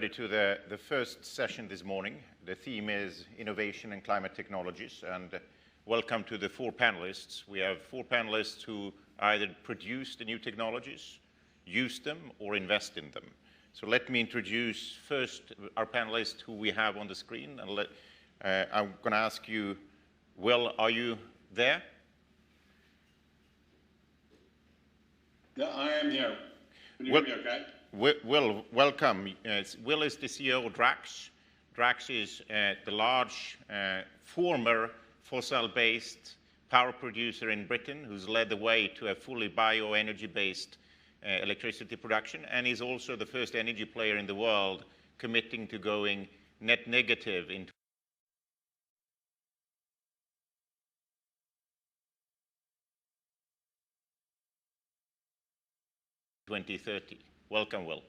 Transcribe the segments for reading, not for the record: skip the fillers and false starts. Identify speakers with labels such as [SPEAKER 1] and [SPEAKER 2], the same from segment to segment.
[SPEAKER 1] To the first session this morning. The theme is innovation and climate technologies, and welcome to the four panelists. We have four panelists who either produce the new technologies, use them, or invest in them. So let me introduce first our panelists who we have on the screen, and I'm going to ask you, Will, are you there?
[SPEAKER 2] Yeah, I am here. Can you hear me okay?
[SPEAKER 1] Will, welcome. Will is the CEO of Drax. Drax is the large former fossil-based power producer in Britain who's led the way to a fully bioenergy-based electricity production, and is also the first energy player in the world committing to going net negative in 2030. Welcome, Will.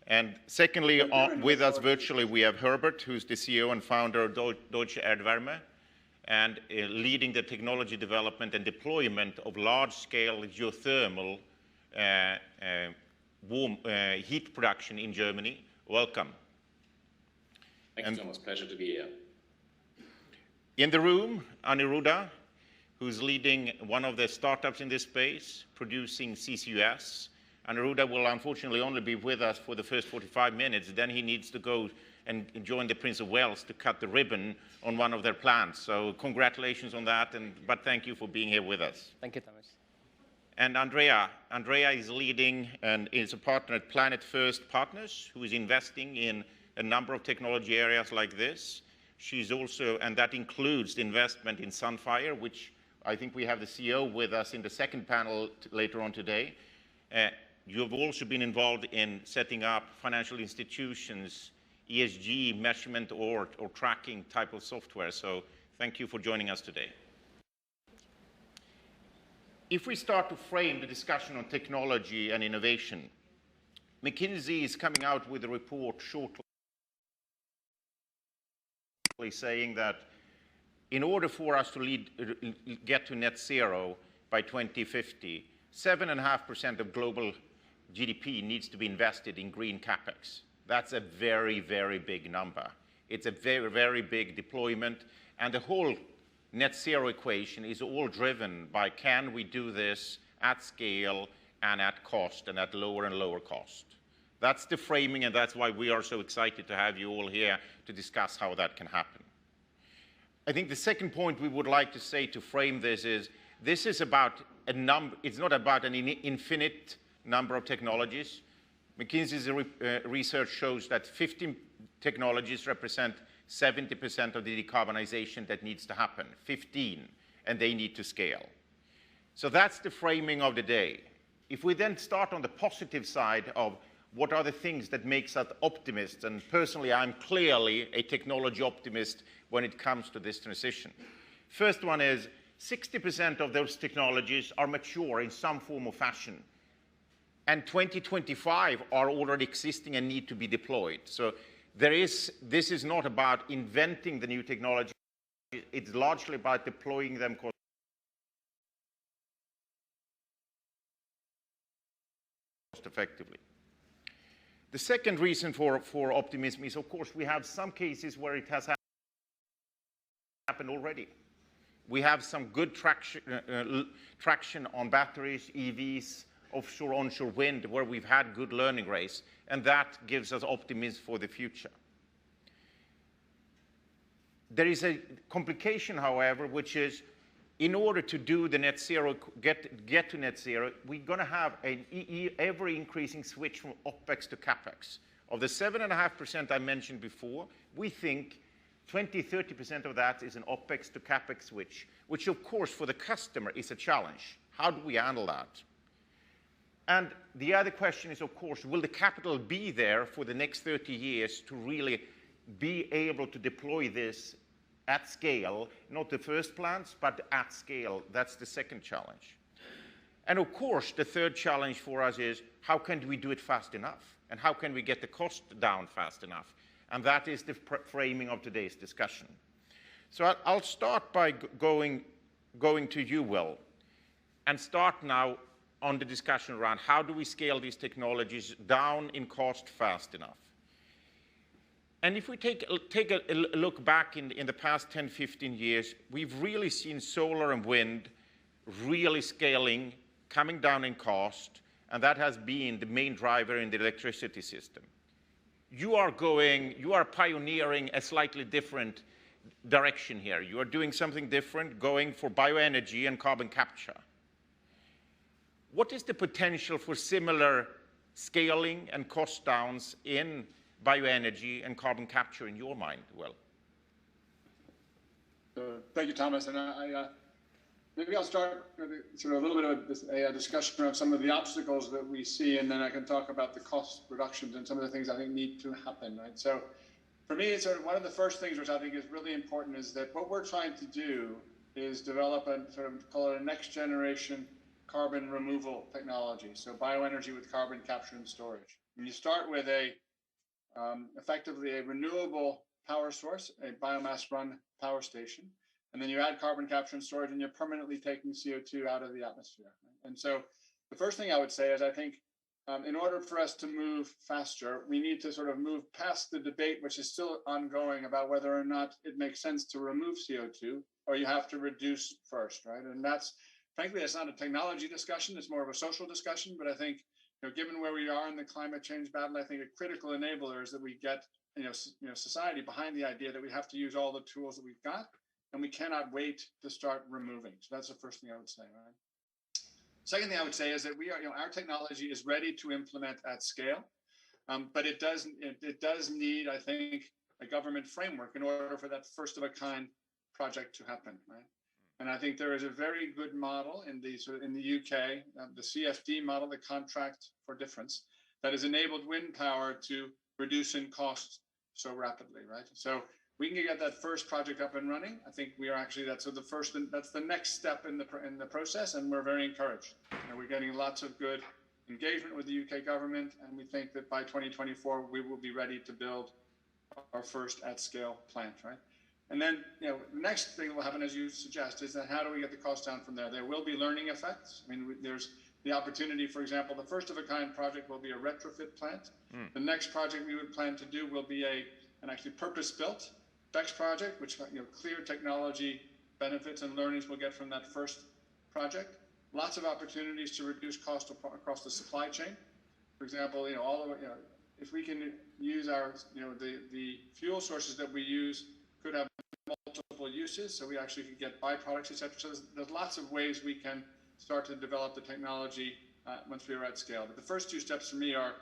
[SPEAKER 1] And secondly, with us virtually, we have Herbert, who's the CEO and founder of Deutsche Erdwärme, and leading the technology development and deployment of large-scale geothermal heat production in Germany. Welcome.
[SPEAKER 3] Thank you, Thomas. Pleasure to be here.
[SPEAKER 1] In the room, Aniruddha, who's leading one of the startups in this space, producing CCUS. Aniruddha will unfortunately only be with us for the first 45 minutes. Then he needs to go and join the Prince of Wales to cut the ribbon on one of their plants. So congratulations on that, but thank you for being here with us.
[SPEAKER 4] Thank you, Thomas.
[SPEAKER 1] And Andrea is leading and is a partner at Planet First Partners, who is investing in a number of technology areas like this. She's also, and that includes the investment in Sunfire, which I think we have the CEO with us in the second panel later on today. You have also been involved in setting up financial institutions, ESG measurement or tracking type of software. So thank you for joining us today. If we start to frame the discussion on technology and innovation, McKinsey is coming out with a report shortly saying that in order for us to get to net zero by 2050, 7.5% of global GDP needs to be invested in green capex. That's a very, very big number. It's a very, very big deployment, and the whole net zero equation is all driven by can we do this at scale and at cost and at lower and lower cost. That's the framing, and that's why we are so excited to have you all here to discuss how that can happen. I think the second point we would like to say to frame this is about a number. It's not about an infinite number of technologies. McKinsey's research shows that 15 technologies represent 70% of the decarbonization that needs to happen, 15, and they need to scale. So that's the framing of the day. If we then start on the positive side of what are the things that makes us optimists, and personally I'm clearly a technology optimist when it comes to this transition. First one is 60% of those technologies are mature in some form or fashion, and 2025 are already existing and need to be deployed. So this is not about inventing the new technology, it's largely about deploying them cost effectively. The second reason for optimism is, of course, we have some cases where it has happened already. We have some good traction on batteries, EVs, offshore, onshore wind, where we've had good learning rates, and that gives us optimism for the future. There is a complication, however, which is in order to do the net zero, get to net zero, we're going to have an ever-increasing switch from OPEX to CAPEX. Of the 7.5% I mentioned before, we think 20–30% of that is an OPEX to CAPEX switch, which of course for the customer is a challenge. How do we handle that? And the other question is, of course, will the capital be there for the next 30 years to really be able to deploy this at scale, not the first plants, but at scale? That's the second challenge. And of course, the third challenge for us is how can we do it fast enough? And how can we get the cost down fast enough? And that is the framing of today's discussion. So I'll start by going to you, Will, and start now on the discussion around how do we scale these technologies down in cost fast enough. And if we take a look back in the past 10, 15 years, we've really seen solar and wind really scaling, coming down in cost, and that has been the main driver in the electricity system. You are pioneering a slightly different direction here. You are doing something different, going for bioenergy and carbon capture. What is the potential for similar scaling and cost downs in bioenergy and carbon capture in your mind, Will?
[SPEAKER 2] Thank you, Thomas. And maybe I'll start with sort of a little bit of a discussion of some of the obstacles that we see, and then I can talk about the cost reductions and some of the things I think need to happen, right? So for me, it's sort of one of the first things which I think is really important is that what we're trying to do is develop a sort of, call it a next generation carbon removal technology. So bioenergy with carbon capture and storage. And you start with effectively a renewable power source, a biomass run power station, and then you add carbon capture and storage, and you're permanently taking CO2 out of the atmosphere. Right? And so the first thing I would say is I think in order for us to move faster, we need to sort of move past the debate, which is still ongoing, about whether or not it makes sense to remove CO2 or you have to reduce first, right? And that's, frankly, it's not a technology discussion, it's more of a social discussion, but I think given where we are in the climate change battle, I think a critical enabler is that we get society behind the idea that we have to use all the tools that we've got, and we cannot wait to start removing. So that's the first thing I would say, right? Second thing I would say is that we are, our technology is ready to implement at scale, but it does need, I think, a government framework in order for that first of a kind project to happen, right? And I think there is a very good model in the UK, the CFD model, the contract for difference, that has enabled wind power to reduce in cost so rapidly, right? So we can get that first project up and running. I think we are actually that's the next step in the process, and we're very encouraged. And we're getting lots of good engagement with the UK government, and we think that by 2024 we will be ready to build our first at-scale plant, right? And then, the next thing that will happen, as you suggest, is that how do we get the cost down from there? There will be learning effects. I mean, there's the opportunity, for example, the first of a kind project will be a retrofit plant. The next project we would plan to do will be an actually purpose-built BECCS project, which clear technology benefits and learnings we'll get from that first project. Lots of opportunities to reduce cost across the supply chain. For example, if we can use our, the fuel sources that we use could have multiple uses, so we actually could get byproducts, etc. So there's lots of ways we can start to develop the technology once we are at scale. But the first two steps for me are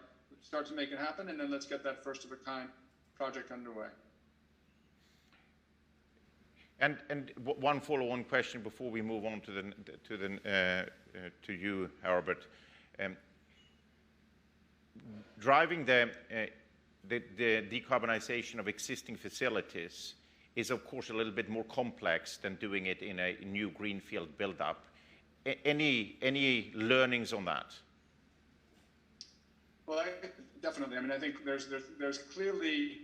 [SPEAKER 2] start to make it happen, and then let's get that first of a kind project underway.
[SPEAKER 1] And one follow-on question before we move on to you, Herbert. Driving the decarbonization of existing facilities is, of course, a little bit more complex than doing it in a new greenfield build-up. Any learnings on that?
[SPEAKER 2] Well, definitely. I mean, I think there's clearly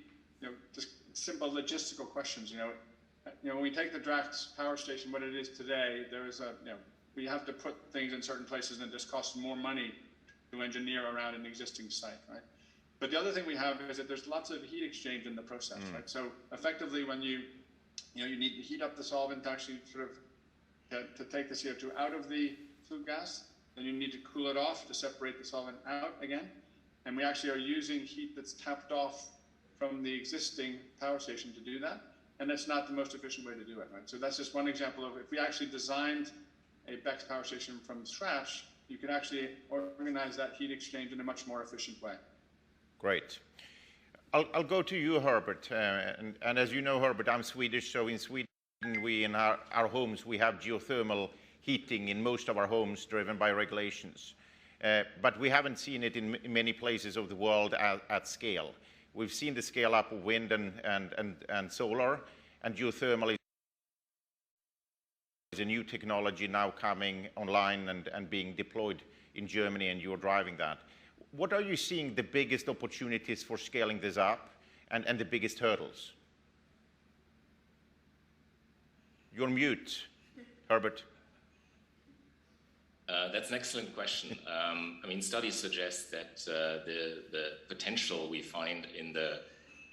[SPEAKER 2] just simple logistical questions. When we take the Drax power station, what it is today, there is we have to put things in certain places, and it just costs more money to engineer around an existing site, right? But the other thing we have is that there's lots of heat exchange in the process, right? So effectively, when you need to heat up the solvent to actually sort of to take the CO2 out of the flue gas, then you need to cool it off to separate the solvent out again. And we actually are using heat that's tapped off from the existing power station to do that. And that's not the most efficient way to do it, right? So that's just one example of if we actually designed a BECCS power station from scratch, you can actually organize that heat exchange in a much more efficient way.
[SPEAKER 1] Great. I'll go to you, Herbert. And as you know, Herbert, I'm Swedish, so in Sweden, we in our homes, we have geothermal heating in most of our homes driven by regulations. But we haven't seen it in many places of the world at scale. We've seen the scale up of wind and solar, and geothermal is a new technology now coming online and being deployed in Germany, and you're driving that. What are you seeing the biggest opportunities for scaling this up and the biggest hurdles? You're mute, Herbert.
[SPEAKER 3] That's an excellent question. I mean, studies suggest that the potential we find in the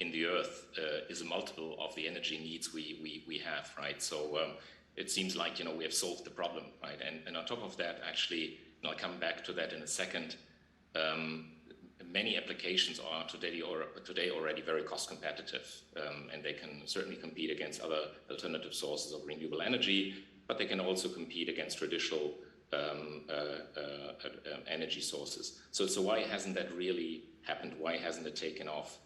[SPEAKER 3] in the earth is a multiple of the energy needs we have, right? So it seems like, we have solved the problem, right? And on top of that, actually, and I'll come back to that in a second, many applications are today already very cost competitive, and they can certainly compete against other alternative sources of renewable energy, but they can also compete against traditional energy sources. So why hasn't that really happened? Why hasn't it taken off?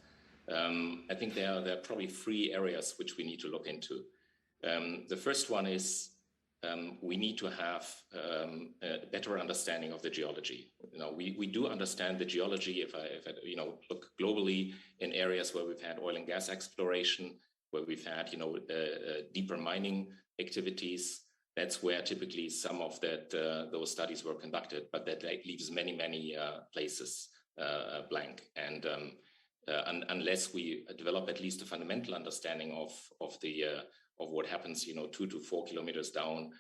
[SPEAKER 3] I think there are probably three areas which we need to look into. The first one is we need to have a better understanding of the geology. We do understand the geology. If I look globally in areas where we've had oil and gas exploration, where we've had deeper mining activities, that's where typically some of those studies were conducted. But that leaves many places blank. And unless we develop at least a fundamental understanding of what happens, 2 to 4 kilometers down,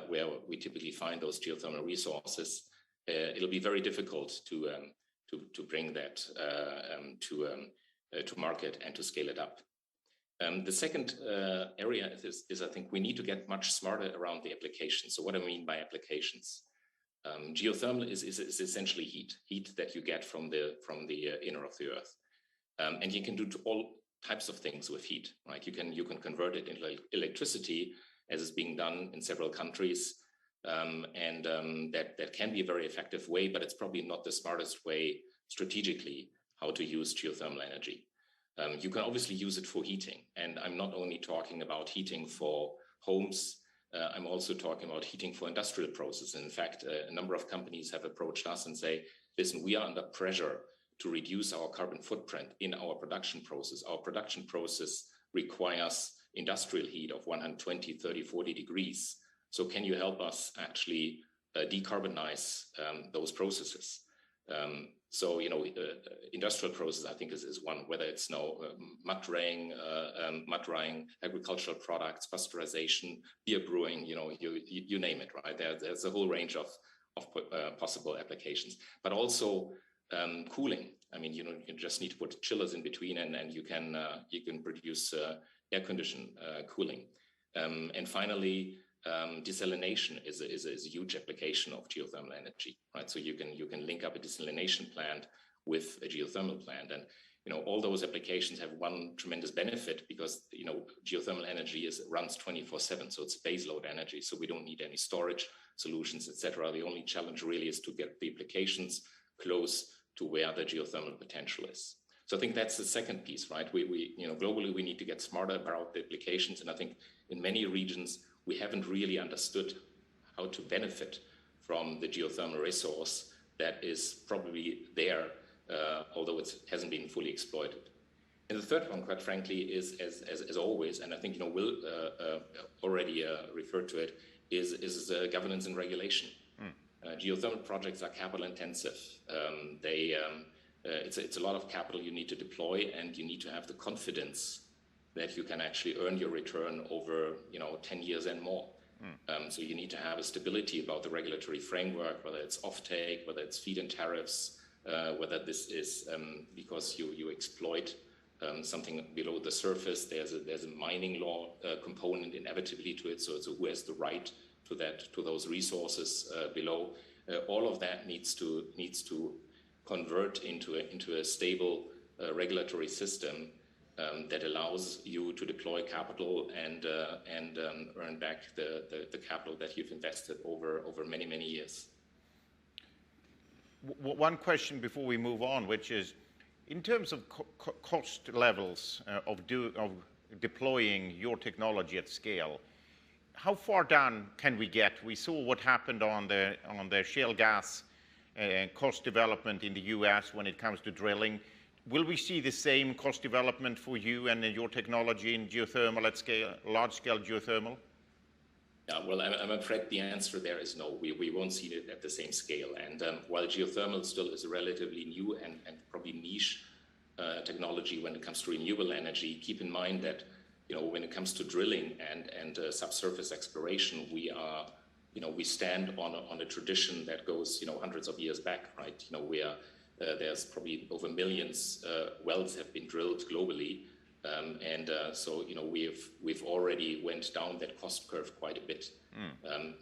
[SPEAKER 3] where we typically find those geothermal resources, it'll be very difficult to bring that to market and to scale it up. The second area is I think we need to get much smarter around the applications. So what I mean by applications, geothermal is essentially heat that you get from the inner of the earth, and you can do all types of things with heat, right? You can convert it into electricity, as is being done in several countries, and that can be a very effective way, but it's probably not the smartest way strategically how to use geothermal energy. You can obviously use it for heating, and I'm not only talking about heating for homes, I'm also talking about heating for industrial processes. In fact, a number of companies have approached us and say, listen, we are under pressure to reduce our carbon footprint in our production process. Our production process requires industrial heat of 120, 30, 40 degrees. So can you help us actually decarbonize those processes? So, industrial process, I think, is one, whether it's mud drying, agricultural products, pasteurization, beer brewing, you name it, right? There's a whole range of possible applications, but also cooling. I mean, you just need to put chillers in between, and you can produce air conditioned cooling. And finally, desalination is a huge application of geothermal energy, right? So you can link up a desalination plant with a geothermal plant, and all those applications have one tremendous benefit because geothermal energy runs 24/7, so it's baseload energy. So we don't need any storage solutions, etc. The only challenge really is to get the applications close to where the geothermal potential is. So I think that's the second piece, right? We globally we need to get smarter about the applications, and I think in many regions we haven't really understood how to benefit from the geothermal resource that is probably there, although it hasn't been fully exploited. And the third one, quite frankly, is as always, and I think Will already referred to it, is governance and regulation. Geothermal projects are capital intensive. It's a lot of capital you need to deploy, and you need to have the confidence that you can actually earn your return over 10 years and more. So you need to have a stability about the regulatory framework, whether it's offtake, whether it's feed-in tariffs, whether this is because you exploit something below the surface. There's a mining law component inevitably to it. So who has the right to those resources below? All of that needs to convert into a stable regulatory system that allows you to deploy capital and earn back the capital that you've invested over many years.
[SPEAKER 1] One question before we move on, which is, in terms of cost levels of deploying your technology at scale, how far down can we get? We saw what happened on the shale gas cost development in the US when it comes to drilling. Will we see the same cost development for you and your technology in geothermal at scale, large-scale geothermal?
[SPEAKER 3] Yeah, well, I'm afraid the answer there is no. We won't see it at the same scale. And while geothermal still is a relatively new and probably niche technology when it comes to renewable energy, keep in mind that when it comes to drilling and subsurface exploration, we stand on a tradition that goes hundreds of years back, right? We are There's probably over millions wells have been drilled globally. So, you know, we've already went down that cost curve quite a bit.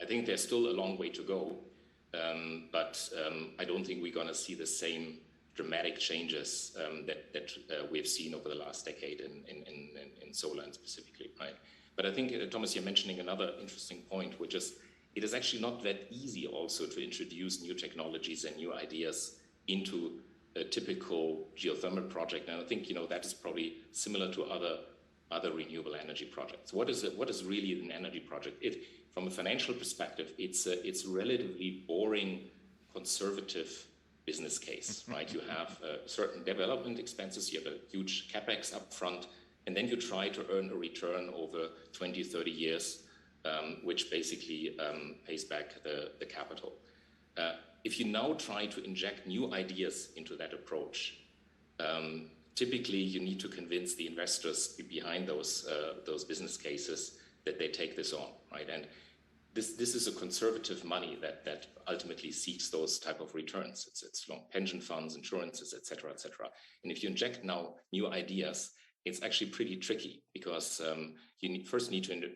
[SPEAKER 3] I think there's still a long way to go, but I don't think we're going to see the same dramatic changes that we've seen over the last decade in solar and specifically, right? But I think, Thomas, you're mentioning another interesting point, which is it is actually not that easy also to introduce new technologies and new ideas into a typical geothermal project. And I think, you know, that is probably similar to other renewable energy projects. What is really an energy project? From a financial perspective, it's relatively boring, conservative business case, right? You have certain development expenses, you have a huge capex upfront, and then you try to earn a return over 20, 30 years, which basically pays back the capital. If you now try to inject new ideas into that approach, typically you need to convince the investors behind those business cases that they take this on, right? And this is a conservative money that ultimately seeks those type of returns. It's long pension funds, insurances, et cetera, et cetera. And if you inject now new ideas, it's actually pretty tricky because you first need to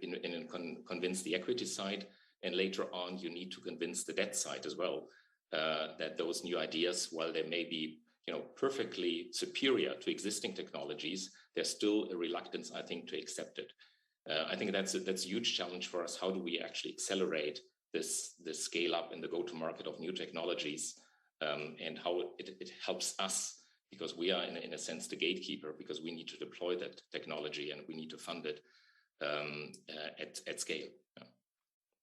[SPEAKER 3] convince the equity side, and later on you need to convince the debt side as well that those new ideas, while they may be, you know, perfectly superior to existing technologies, there's still a reluctance, I think, to accept it. I think that's a huge challenge for us. How do we actually accelerate this scale up in the go-to-market of new technologies, and how it helps us, because we are in a sense the gatekeeper, because we need to deploy that technology and we need to fund it at scale. Yeah.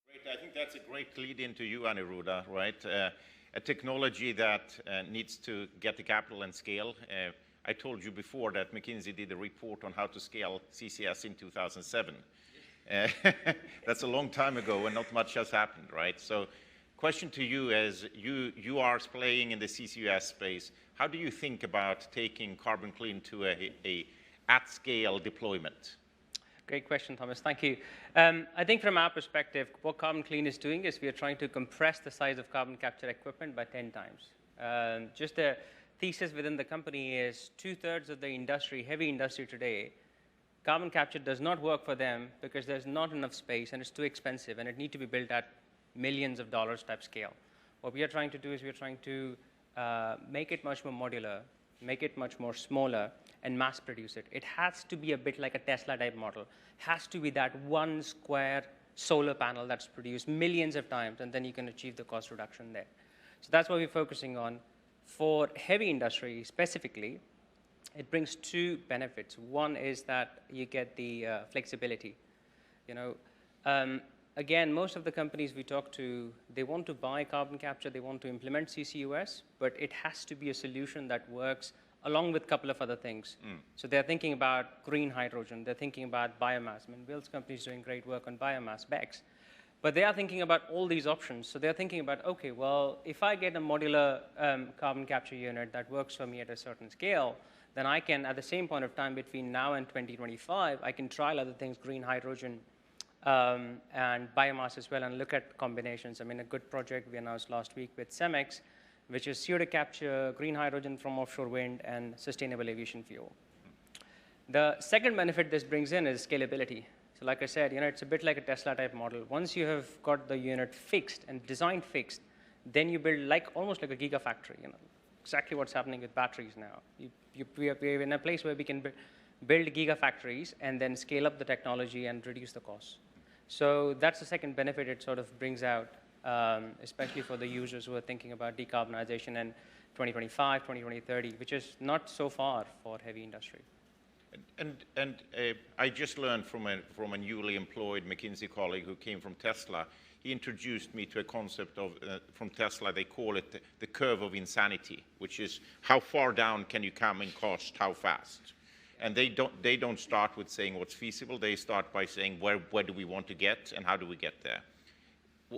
[SPEAKER 1] Great. I think that's a great lead into you, Aniruddha, right? A technology that needs to get the capital and scale. I told you before that McKinsey did a report on how to scale CCS in 2007. That's a long time ago and not much has happened, right? So question to you is, you are playing in the CCUS space. How do you think about taking Carbon Clean to a at-scale deployment?
[SPEAKER 4] Great question, Thomas. Thank you. I think from our perspective, what Carbon Clean is doing is we are trying to compress the size of carbon capture equipment by 10 times. Just the thesis within the company is 2/3 of the industry, heavy industry today, carbon capture does not work for them because there's not enough space and it's too expensive and it needs to be built at millions of dollars type scale. What we are trying to do is we're trying to make it much more modular, make it much more smaller, and mass produce it. It has to be a bit like a Tesla type model. It has to be that one square solar panel that's produced millions of times, and then you can achieve the cost reduction there. So that's what we're focusing on. For heavy industry specifically, it brings two benefits. One is that you get the flexibility. You know, again, most of the companies we talk to, they want to buy carbon capture, they want to implement CCUS, but it has to be a solution that works along with a couple of other things. So they're thinking about green hydrogen, they're thinking about biomass. I mean, Bill's company is doing great work on biomass, BECCS. But they are thinking about all these options. So they're thinking about, okay, well, if I get a modular carbon capture unit that works for me at a certain scale, then I can, at the same point of time between now and 2025, I can trial other things, green hydrogen and biomass as well, and look at combinations. I mean, a good project we announced last week with CEMEX, which is CO2 capture, green hydrogen from offshore wind, and sustainable aviation fuel. The second benefit this brings in is scalability. So like I said, you know, it's a bit like a Tesla type model. Once you have got the unit fixed and designed fixed, then you build almost like a gigafactory, you know, exactly what's happening with batteries now. We're in a place where we can build gigafactories and then scale up the technology and reduce the costs. So that's the second benefit it sort of brings out, especially for the users who are thinking about decarbonization in 2025, 2030, which is not so far for heavy industry.
[SPEAKER 1] And I just learned from a newly employed McKinsey colleague who came from Tesla. He introduced me to a concept of, from Tesla, they call it the curve of insanity, which is how far down can you come in cost, how fast? And they don't start with saying what's feasible. They start by saying where do we want to get and how do we get there?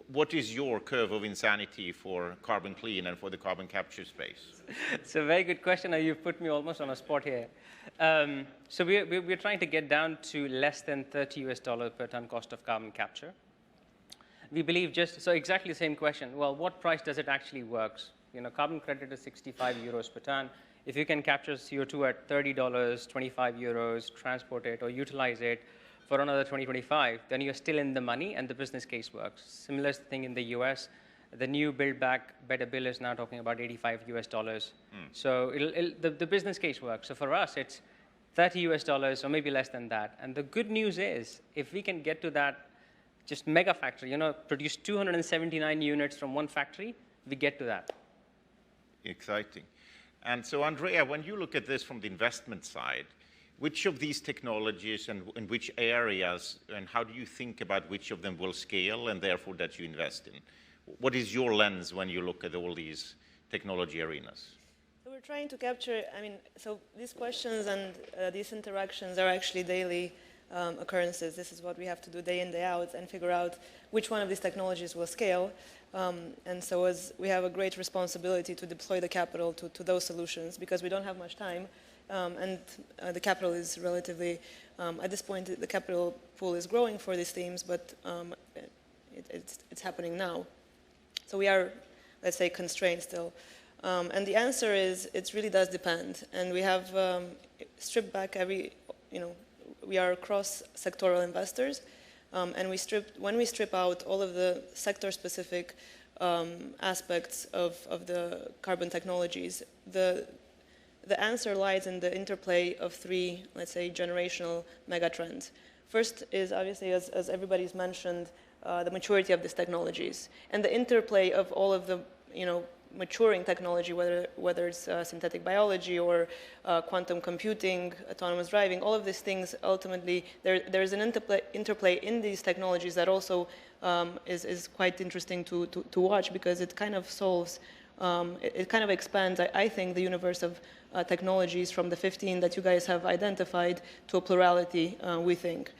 [SPEAKER 1] What is your curve of insanity for Carbon Clean and for the carbon capture space?
[SPEAKER 4] It's a very good question. You've put me almost on a spot here. So we're trying to get down to less than $30 per ton cost of carbon capture. We believe so exactly the same question. Well, what price does it actually work? Carbon credit is 65 euros per ton. If you can capture CO2 at $30, 25 euros, transport it or utilize it for another 2025, then you're still in the money and the business case works. Similar thing in the US. The new Build Back Better bill is now talking about $85 US. So the business case works. So for us, it's $30 US or maybe less than that. And the good news is, if we can get to that just mega factory, produce 279 units from one factory, we get to that.
[SPEAKER 1] Exciting. And so, Andrea, when you look at this from the investment side, which of these technologies and in which areas, and how do you think about which of them will scale and therefore that you invest in? What is your lens when you look at all these technology arenas?
[SPEAKER 5] So we're trying to capture, so these questions and these interactions are actually daily occurrences. This is what we have to do day in, day out, and figure out which one of these technologies will scale. And so as we have a great responsibility to deploy the capital to those solutions, because we don't have much time, and the capital is relatively, at this point, the capital pool is growing for these themes, but it's happening now. So we are, let's say, constrained still. And the answer is, it really does depend. And we have stripped back we are cross-sectoral investors. And when we strip out all of the sector-specific aspects of the carbon technologies, the answer lies in the interplay of three, let's say, generational megatrends. First is obviously, as everybody's mentioned, the maturity of these technologies and the interplay of all of the, maturing technology, whether it's synthetic biology or quantum computing, autonomous driving, all of these things, ultimately, there's an interplay in these technologies that also is quite interesting to watch, because it kind of solves, it kind of expands, I think, the universe of technologies from the 15 that you guys have identified to a plurality, we think.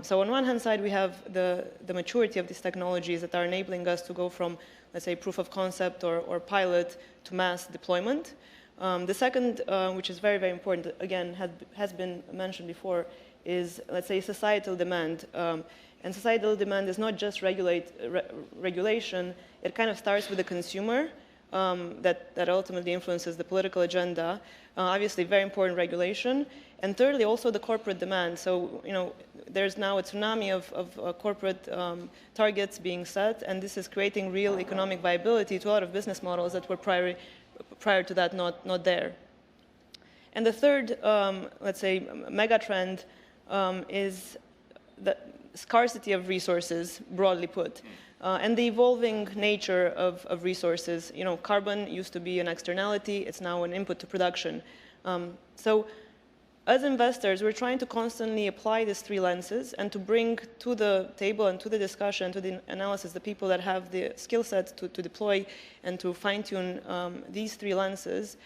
[SPEAKER 5] So on one hand side, we have the maturity of these technologies that are enabling us to go from, let's say, proof of concept or pilot to mass deployment. The second, which is very, very important, again, has been mentioned before, is, let's say, societal demand. And societal demand is not just regulation. It kind of starts with the consumer that ultimately influences the political agenda. Obviously, very important regulation. And thirdly, also the corporate demand. So, there's now a tsunami of corporate targets being set, and this is creating real economic viability to a lot of business models that were prior to that not there. And the third, let's say, mega trend is the scarcity of resources, broadly put. And the evolving nature of resources. Carbon used to be an externality. It's now an input to production. So as investors, we're trying to constantly apply these three lenses and to bring to the table and to the discussion, to the analysis, the people that have the skill sets to deploy and to fine-tune these three lenses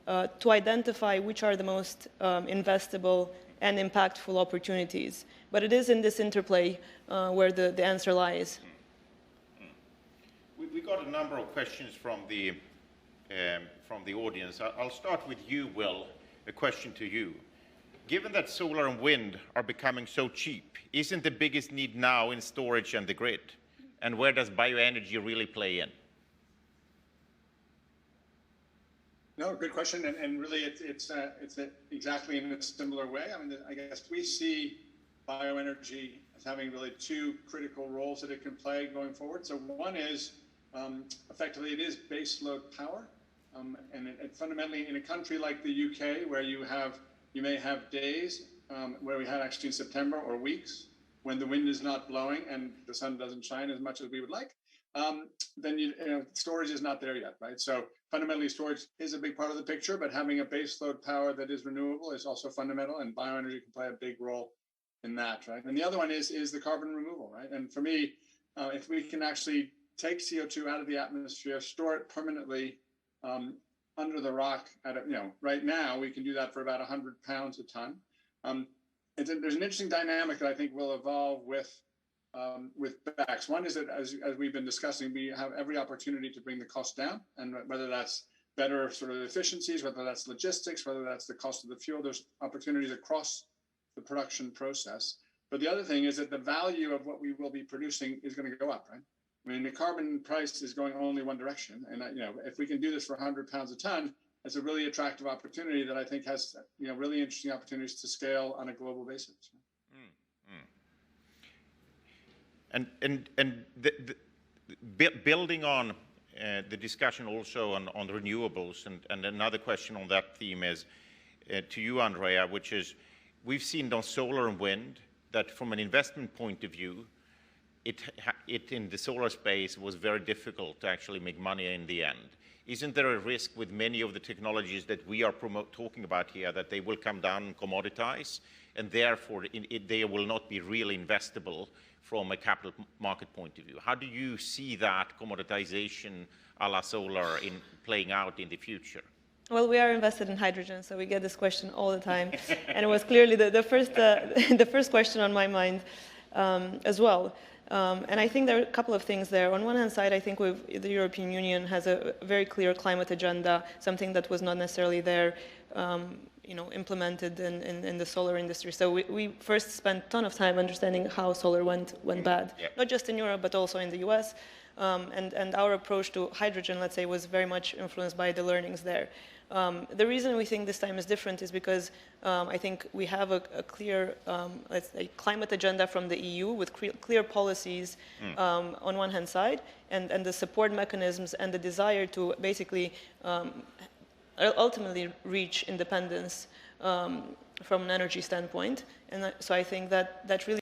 [SPEAKER 5] to identify which are the most investable and impactful opportunities. But it is in this interplay where the answer lies.
[SPEAKER 1] We got a number of questions from the audience. I'll start with you, Will. A question to you. Given that solar and wind are becoming so cheap, isn't the biggest need now in storage and the grid? And where does bioenergy really play in?
[SPEAKER 2] No, good question, and really it's exactly in a similar way. I guess we see bioenergy as having really two critical roles that it can play going forward. So one is effectively it is baseload power, and it fundamentally in a country like the UK, where you may have days where we had actually in September, or weeks when the wind is not blowing and the sun doesn't shine as much as we would like, then storage is not there yet, right? So fundamentally, storage is a big part of the picture, but having a baseload power that is renewable is also fundamental, and bioenergy can play a big role in that, right? And the other one is the carbon removal, right? And for me, if we can actually take CO2 out of the atmosphere, store it permanently under the rock right now we can do that for about 100 pounds a ton. There's an interesting dynamic that I think will evolve with BECCS. One is that as we've been discussing, we have every opportunity to bring the cost down, and whether that's better sort of efficiencies, whether that's logistics, whether that's the cost of the fuel, there's opportunities across the production process. But the other thing is that the value of what we will be producing is going to go up, right? I mean, the carbon price is going only one direction. And, if we can do this for 100 pounds a ton, it's a really attractive opportunity that I think has, really interesting opportunities to scale on a global basis.
[SPEAKER 1] Building on the discussion also on renewables, and another question on that theme is to you, Andrea, which is, we've seen on solar and wind that from an investment point of view, it in the solar space was very difficult to actually make money in the end. Isn't there a risk with many of the technologies that we are talking about here that they will come down and commoditize, and therefore they will not be really investable from a capital market point of view? How do you see that commoditization a la solar playing out in the future?
[SPEAKER 5] Well, we are invested in hydrogen, so we get this question all the time. And it was clearly the first question on my mind as well. And I think there are a couple of things there. On one hand side, I think the European Union has a very clear climate agenda, something that was not necessarily there, implemented in the solar industry. So we first spent a ton of time understanding how solar went bad, not just in Europe, but also in the US. And our approach to hydrogen, let's say, was very much influenced by the learnings there. The reason we think this time is different is because I think we have a clear, let's say, climate agenda from the EU with clear policies on one hand side, and the support mechanisms and the desire to basically ultimately reach independence from an energy standpoint. And so I think that really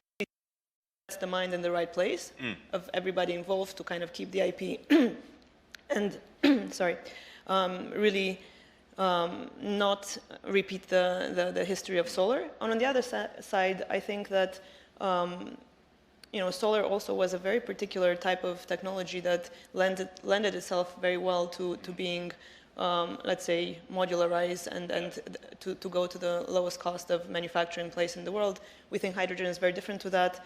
[SPEAKER 5] sets the mind in the right place of everybody involved to kind of keep the IP and really not repeat the history of solar. And on the other side, I think that solar also was a very particular type of technology that lended itself very well to being, let's say, modularized and to go to the lowest cost of manufacturing place in the world. We think hydrogen is very different to that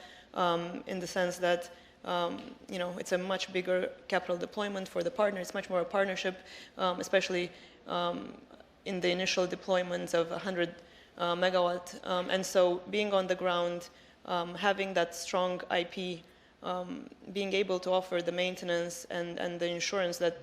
[SPEAKER 5] in the sense that it's a much bigger capital deployment for the partner. It's much more a partnership, especially in the initial deployments of 100 megawatt. And so being on the ground, having that strong IP, being able to offer the maintenance and the insurance that,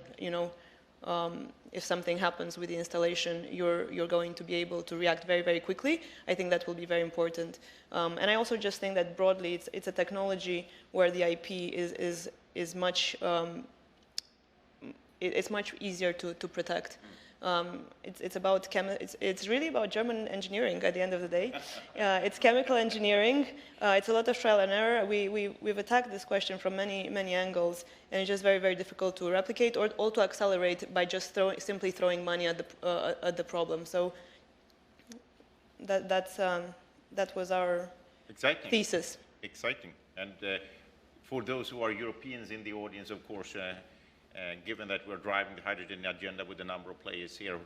[SPEAKER 5] if something happens with the installation, you're going to be able to react very, very quickly. I think that will be very important. And I also just think that broadly, it's a technology where the IP is much it's much easier to protect. It's really about German engineering at the end of the day. It's chemical engineering. It's a lot of trial and error. We've attacked this question from many angles, and it's just very, very difficult to replicate or to accelerate by just simply throwing money at the problem. So that was our thesis.
[SPEAKER 1] Exciting. And for those who are Europeans in the audience, of course, given that we're driving the hydrogen agenda with a number of players here,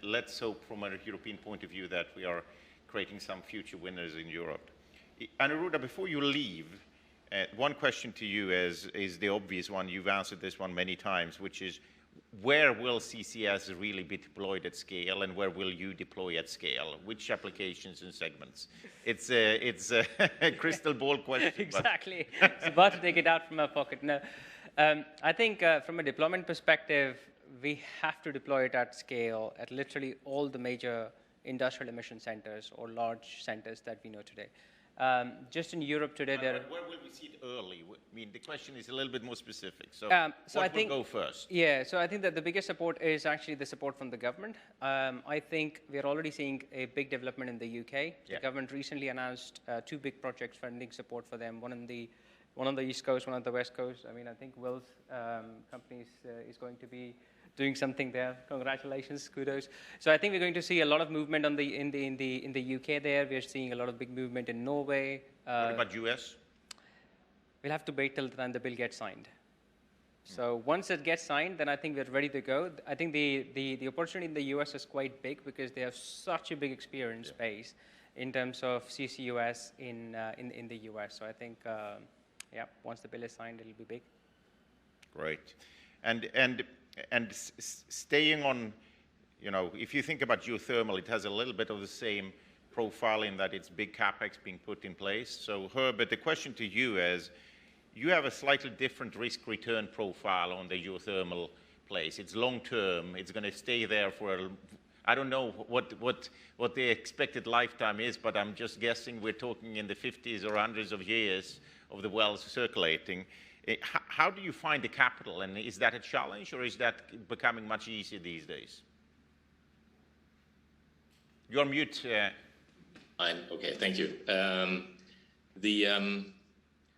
[SPEAKER 1] let's hope from a European point of view that we are creating some future winners in Europe. Anuruddha, before you leave, one question to you is the obvious one. You've answered this one many times, which is, where will CCS really be deployed at scale, and where will you deploy at scale? Which applications and segments? It's a crystal ball question.
[SPEAKER 4] Exactly. It's about to take it out from my pocket. No. I think from a deployment perspective, we have to deploy it at scale at literally all the major industrial emission centers or large centers that we know today. Just in Europe today,
[SPEAKER 1] where will we see it early? I mean, the question is a little bit more specific. So, what will go first?
[SPEAKER 4] Yeah, so I think that the biggest support is actually the support from the government. I think we're already seeing a big development in the UK. Yeah. The government recently announced 2 big projects funding support for them, one on the East Coast, one on the West Coast. I mean, I think Will's company is going to be doing something there. Congratulations, kudos. So I think we're going to see a lot of movement in the UK there. We're seeing a lot of big movement in Norway.
[SPEAKER 1] What about US?
[SPEAKER 4] We'll have to wait till the time the bill gets signed. So once it gets signed, then I think we're ready to go. I think the opportunity in the US is quite big because they have such a big experience base in terms of CCUS in the US. So I think, once the bill is signed, it'll be big.
[SPEAKER 1] Great. And staying on, if you think about geothermal, it has a little bit of the same profile in that it's big capex being put in place. So Herbert, the question to you is, you have a slightly different risk-return profile on the geothermal place. It's long-term. It's going to stay there for, I don't know what the expected lifetime is, but I'm just guessing we're talking in the 50s or hundreds of years of the wells circulating. How do you find the capital, and is that a challenge, or is that becoming much easier these days? You're on mute.
[SPEAKER 3] Okay, thank you.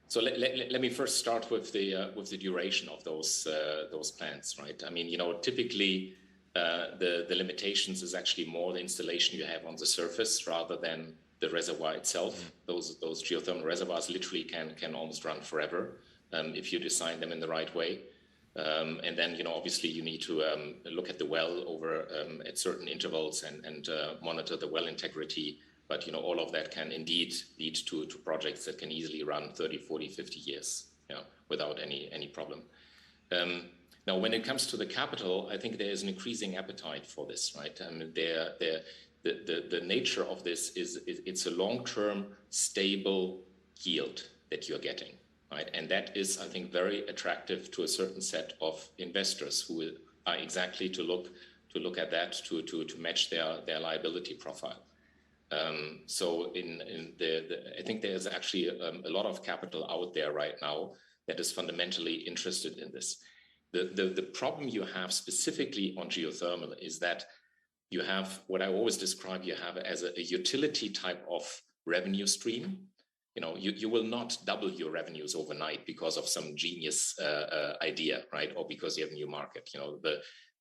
[SPEAKER 3] So let me first start with the duration of those plants, right? I mean, typically the limitations is actually more the installation you have on the surface rather than the reservoir itself. Those geothermal reservoirs literally can almost run forever if you design them in the right way. And then, obviously you need to look at the well over at certain intervals and monitor the well integrity. But, all of that can indeed lead to projects that can easily run 30, 40, 50 years, without any problem. Now, when it comes to the capital, I think there is an increasing appetite for this, right? The nature of this is it's a long-term stable yield that you're getting, right? And that is, I think, very attractive to a certain set of investors who are exactly to look at that to match their liability profile. So I think there's actually a lot of capital out there right now that is fundamentally interested in this. The problem you have specifically on geothermal is that you have what I always describe you have as a utility type of revenue stream. You will not double your revenues overnight because of some genius idea, right? Or because you have a new market.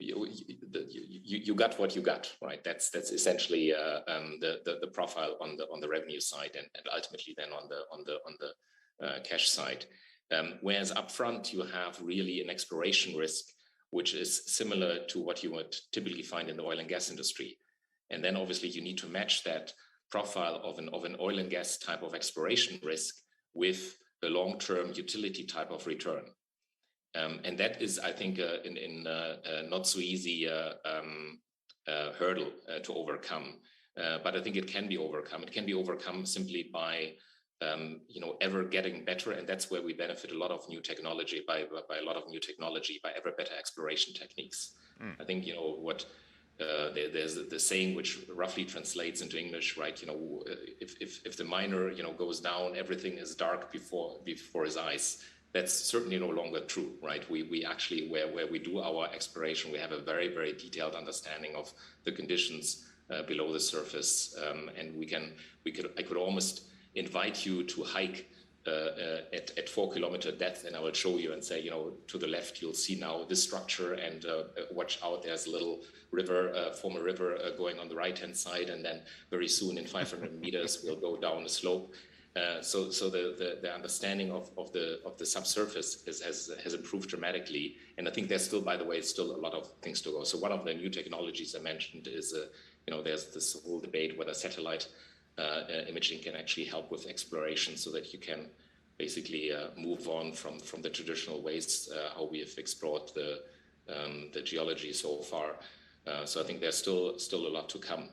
[SPEAKER 3] You got what you got, right? That's essentially the profile on the revenue side and ultimately then on the cash side. Whereas upfront you have really an exploration risk, which is similar to what you would typically find in the oil and gas industry. And then obviously you need to match that profile of an oil and gas type of exploration risk with a long-term utility type of return. And that is, I think, not so easy hurdle to overcome. But I think it can be overcome. It can be overcome simply by ever getting better, and that's where we benefit a lot of new technology by ever better exploration techniques. I think there's the saying which roughly translates into English, right? If the miner goes down, everything is dark before his eyes. That's certainly no longer true, right? We actually where we do our exploration, we have a very, very detailed understanding of the conditions below the surface, and I could almost invite you to hike at 4 kilometer depth, and I will show you and say, to the left you'll see now this structure, and watch out, there's a little river, former river going on the right hand side, and then very soon in 500 meters we'll go down the slope. So the understanding of the subsurface has improved dramatically, and I think there's still, by the way, a lot of things to go. So one of the new technologies I mentioned is there's this whole debate whether satellite imaging can actually help with exploration, so that you can basically move on from the traditional ways how we have explored the geology so far. So I think there's still a lot to come.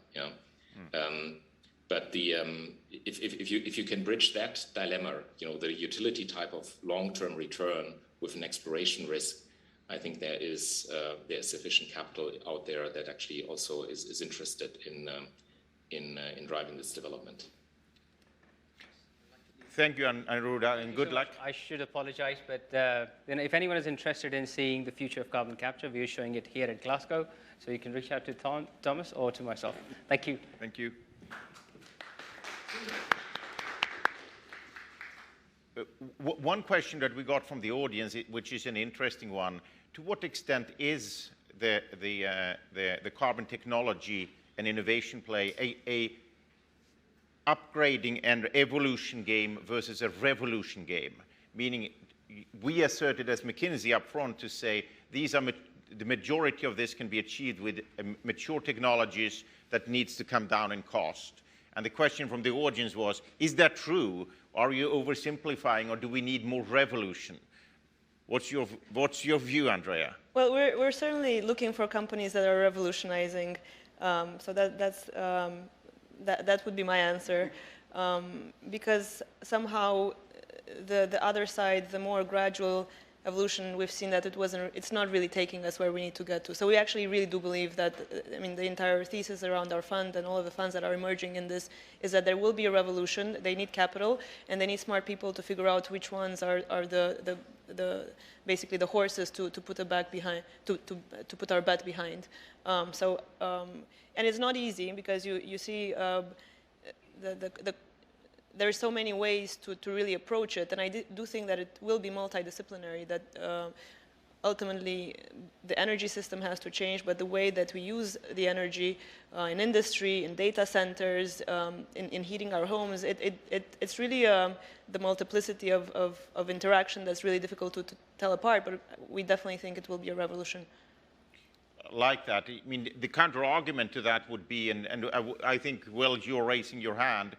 [SPEAKER 3] But if you can bridge that dilemma, the utility type of long-term return with an exploration risk, I think there's sufficient capital out there that actually also is interested in driving this development.
[SPEAKER 1] Thank you, Anuruddha, and good luck.
[SPEAKER 4] I should apologize, but if anyone is interested in seeing the future of carbon capture, we're showing it here at Glasgow, so you can reach out to Thomas or to myself. Thank you.
[SPEAKER 1] Thank you. One question that we got from the audience, which is an interesting one: to what extent is the carbon technology and innovation play a upgrading and evolution game versus a revolution game? Meaning, we asserted as McKinsey up front to say these are the majority of this can be achieved with mature technologies that needs to come down in cost. And the question from the audience was, is that true? Are you oversimplifying, or do we need more revolution? What's your view, Andrea?
[SPEAKER 5] Well, we're certainly looking for companies that are revolutionizing. So that would be my answer, because somehow the other side, the more gradual evolution, we've seen that it's not really taking us where we need to get to. So we actually really do believe that, I mean, the entire thesis around our fund and all of the funds that are emerging in this is that there will be a revolution. They need capital, and they need smart people to figure out which ones are basically the horses to put a back behind, to put our bet behind. And it's not easy because you see there are so many ways to really approach it, and I do think that it will be multidisciplinary, that ultimately the energy system has to change, but the way that we use the energy in industry, in data centers, in heating our homes, it's really the multiplicity of interaction that's really difficult to tell apart, but we definitely think it will be a revolution.
[SPEAKER 1] Like that. I mean, the counter-argument to that would be, and I think, Will, you're raising your hand.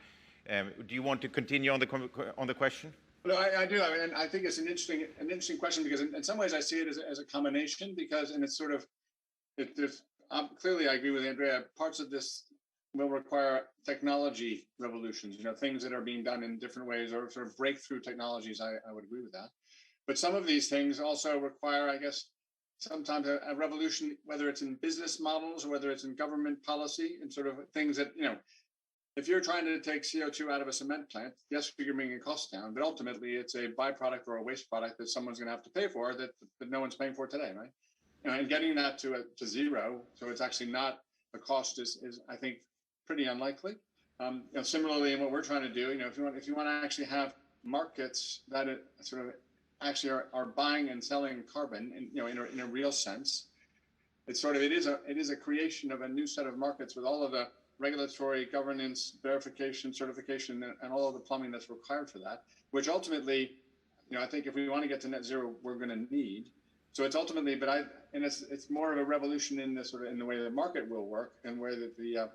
[SPEAKER 1] Do you want to continue on the question?
[SPEAKER 2] No, I do. I mean, I think it's an interesting question because in some ways I see it as a combination and it's sort of, clearly I agree with Andrea, parts of this will require technology revolutions, things that are being done in different ways or sort of breakthrough technologies. I would agree with that. But some of these things also require, I guess, sometimes a revolution, whether it's in business models or whether it's in government policy and sort of things that, if you're trying to take CO2 out of a cement plant, yes, you're bringing costs down, but ultimately it's a byproduct or a waste product that someone's going to have to pay for that no one's paying for today, right? And getting that to zero, so it's actually not the cost is I think pretty unlikely. Similarly, in what we're trying to do, if you want to actually have markets that sort of actually are buying and selling carbon, in a real sense, it is a creation of a new set of markets with all of the regulatory governance, verification, certification, and all of the plumbing that's required for that, which ultimately, I think if we want to get to net zero, we're going to need. So it's ultimately, it's more of a revolution in the way the market will work and where the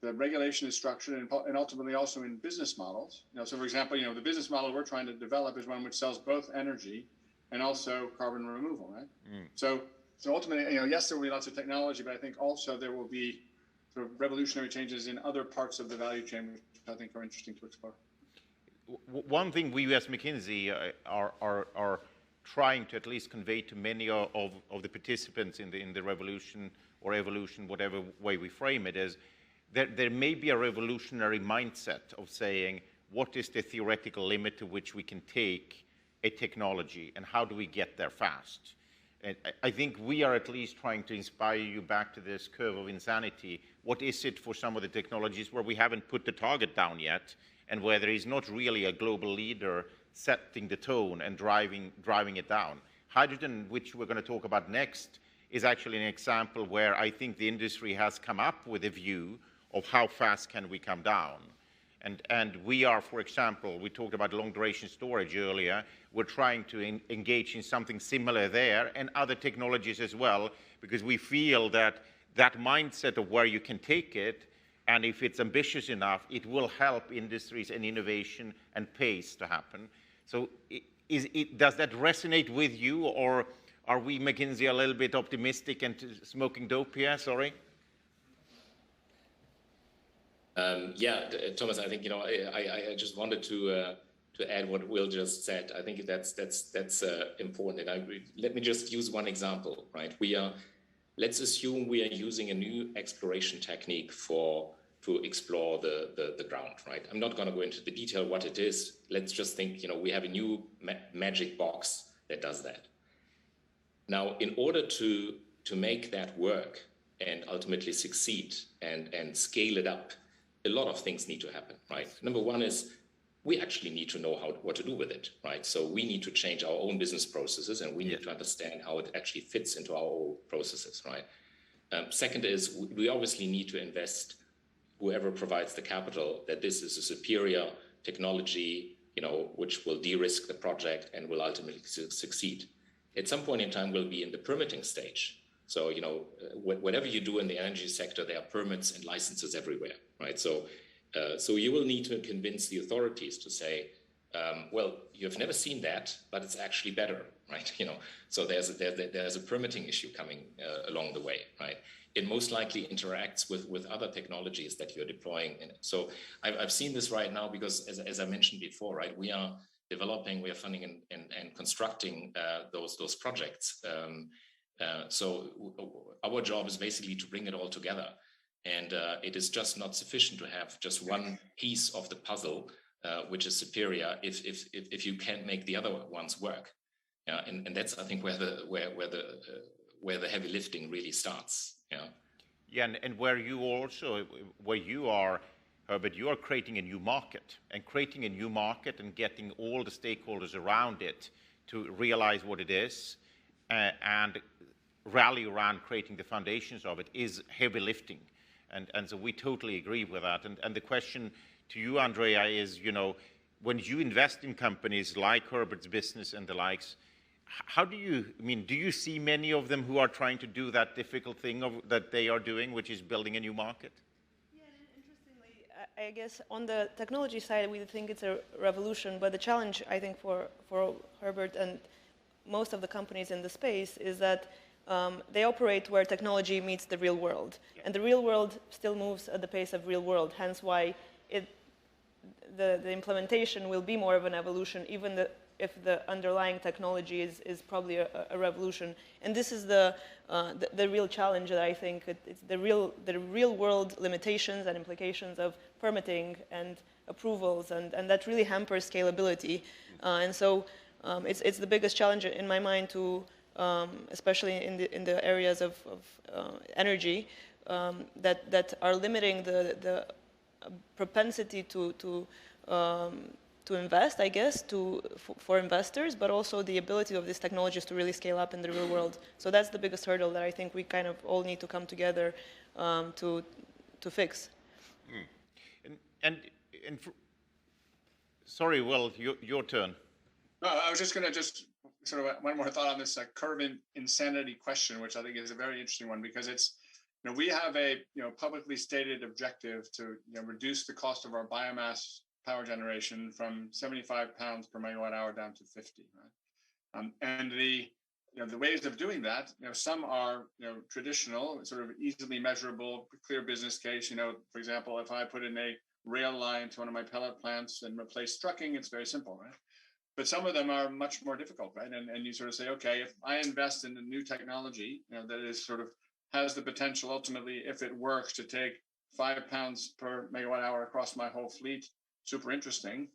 [SPEAKER 2] regulation is structured and ultimately also in business models. So for example, the business model we're trying to develop is one which sells both energy and also carbon removal, right? So ultimately, yes, there will be lots of technology, but I think also there will be sort of revolutionary changes in other parts of the value chain, which I think are interesting to explore.
[SPEAKER 1] One thing we as McKinsey are trying to at least convey to many of the participants in the revolution or evolution, whatever way we frame it, is that there may be a revolutionary mindset of saying, what is the theoretical limit to which we can take a technology and how do we get there fast? And I think we are at least trying to inspire you back to this curve of insanity. What is it for some of the technologies where we haven't put the target down yet and where there is not really a global leader setting the tone and driving it down? Hydrogen, which we're going to talk about next, is actually an example where I think the industry has come up with a view of how fast can we come down. And we are, for example, we talked about long duration storage earlier. We're trying to engage in something similar there and other technologies as well, because we feel that that mindset of where you can take it, and if it's ambitious enough, it will help industries and innovation and pace to happen. So does that resonate with you, or are we, McKinsey, a little bit optimistic and smoking dope here? Sorry.
[SPEAKER 3] Yeah, Thomas, I think, I just wanted to add what Will just said. I think that's important. And let me just use one example, right? Let's assume we are using a new exploration technique to explore the ground, right? I'm not going to go into the detail what it is. Let's just think, we have a new magic box that does that. Now, in order to make that work and ultimately succeed and scale it up, a lot of things need to happen, right? Number one is we actually need to know what to do with it, right? So we need to change our own business processes and we need to understand how it actually fits into our own processes, right? Second is we obviously need to invest, whoever provides the capital, that this is a superior technology, which will de-risk the project and will ultimately succeed. At some point in time, we'll be in the permitting stage. So, whatever you do in the energy sector, there are permits and licenses everywhere, right? So you will need to convince the authorities to say, well, you've never seen that, but it's actually better, right? So there's a permitting issue coming along the way, right? It most likely interacts with other technologies that you're deploying in it. So I've seen this right now because, as I mentioned before, right, developing, we are funding and constructing those projects. So our job is basically to bring it all together. And it is just not sufficient to have just one piece of the puzzle, which is superior if you can't make the other ones work. And that's, I think, where the heavy lifting really starts.
[SPEAKER 1] Yeah, and where you are, Herbert, you are creating a new market, and creating a new market and getting all the stakeholders around it to realize what it is and rally around creating the foundations of it is heavy lifting. And so we totally agree with that. And the question to you, Andrea, is, when you invest in companies like Herbert's business and the likes, how do you see many of them who are trying to do that difficult thing that they are doing, which is building a new market?
[SPEAKER 5] Yeah, and interestingly, I guess on the technology side, we think it's a revolution, but the challenge, I think, for Herbert and most of the companies in the space is that they operate where technology meets the real world. Yeah. And the real world still moves at the pace of real world, hence why the implementation will be more of an evolution, even if the underlying technology is probably a revolution. And this is the real challenge that I think it's the real world limitations and implications of permitting and approvals, and that really hampers scalability. And so it's the biggest challenge in my mind to, especially in the areas of energy, that are limiting the propensity to invest, I guess, for investors, but also the ability of these technologies to really scale up in the real world. So that's the biggest hurdle that I think we kind of all need to come together to fix.
[SPEAKER 1] Sorry, Will, your turn.
[SPEAKER 2] No, I was just going to sort of one more thought on this curve insanity question, which I think is a very interesting one, because it's, we have a publicly stated objective to reduce the cost of our biomass power generation from 75 pounds per megawatt hour down to 50. Right? And the ways of doing that, some are traditional, sort of easily measurable, clear business case. For example, if I put in a rail line to one of my pellet plants and replace trucking, it's very simple, right? But some of them are much more difficult, right? And you sort of say, okay, if I invest in a new technology, that is sort of has the potential ultimately, if it works, to take 5 pounds per megawatt hour across my whole fleet, super interesting.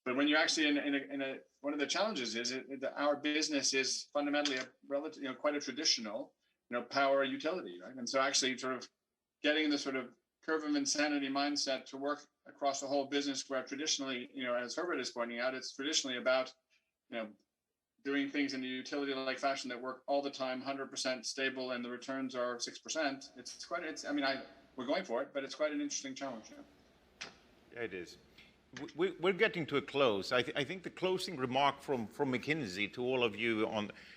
[SPEAKER 2] But when you're actually in a one of the challenges is that our business is fundamentally a relative, quite a traditional, power utility, right? And so actually sort of getting the sort of curve of insanity mindset to work across the whole business, where traditionally, as Herbert is pointing out, it's traditionally about, doing things in a utility-like fashion that work all the time, 100% stable, and the returns are 6%. We're going for it, but it's quite an interesting challenge.
[SPEAKER 1] Yeah, it is. We're getting to a close. I think the closing remark from McKinsey to all of you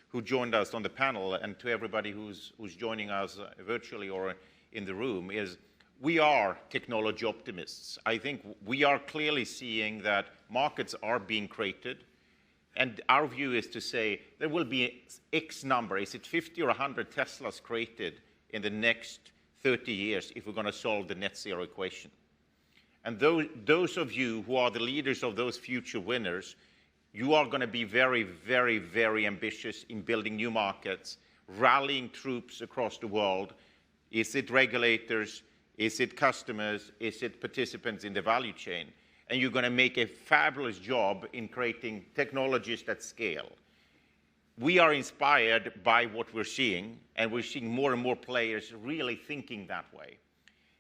[SPEAKER 1] who joined us on the panel, and to everybody who's joining us virtually or in the room, is we are technology optimists. I think we are clearly seeing that markets are being created, and our view is to say there will be X number, is it 50 or 100 Teslas created in the next 30 years if we're going to solve the net zero equation. And those of you who are the leaders of those future winners, you are going to be very, very, very ambitious in building new markets, rallying troops across the world. Is it regulators? Is it customers? Is it participants in the value chain? And you're going to make a fabulous job in creating technologies that scale. We are inspired by what we're seeing, and we're seeing more and more players really thinking that way.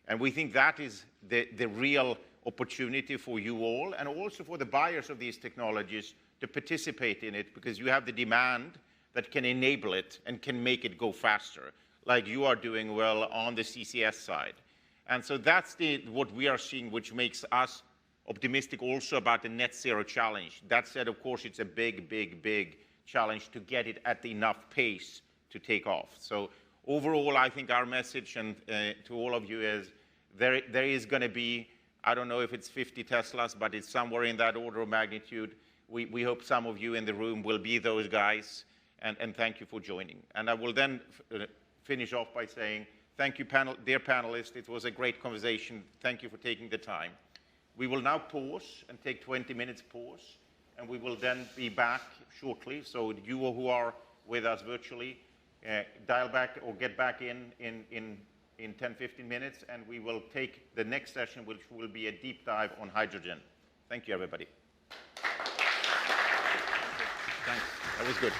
[SPEAKER 1] And we think that is the real opportunity for you all, and also for the buyers of these technologies to participate in it, because you have the demand that can enable it and can make it go faster, like you are doing well on the CCS side. And so that's what we are seeing, which makes us optimistic also about the net zero challenge. That said, of course, it's a big, big, big challenge to get it at enough pace to take off. So overall, I think our message and to all of you is there is going to be, I don't know if it's 50 Teslas, but it's somewhere in that order of magnitude. We hope some of you in the room will be those guys, and thank you for joining. And I will then finish off by saying, thank you, dear panelists. It was a great conversation. Thank you for taking the time. We will now pause and take 20 minutes pause, and we will then be back shortly. So you who are with us virtually, dial back or get back in 10, 15 minutes, and we will take the next session, which will be a deep dive on hydrogen. Thank you, everybody. Thanks. That was good.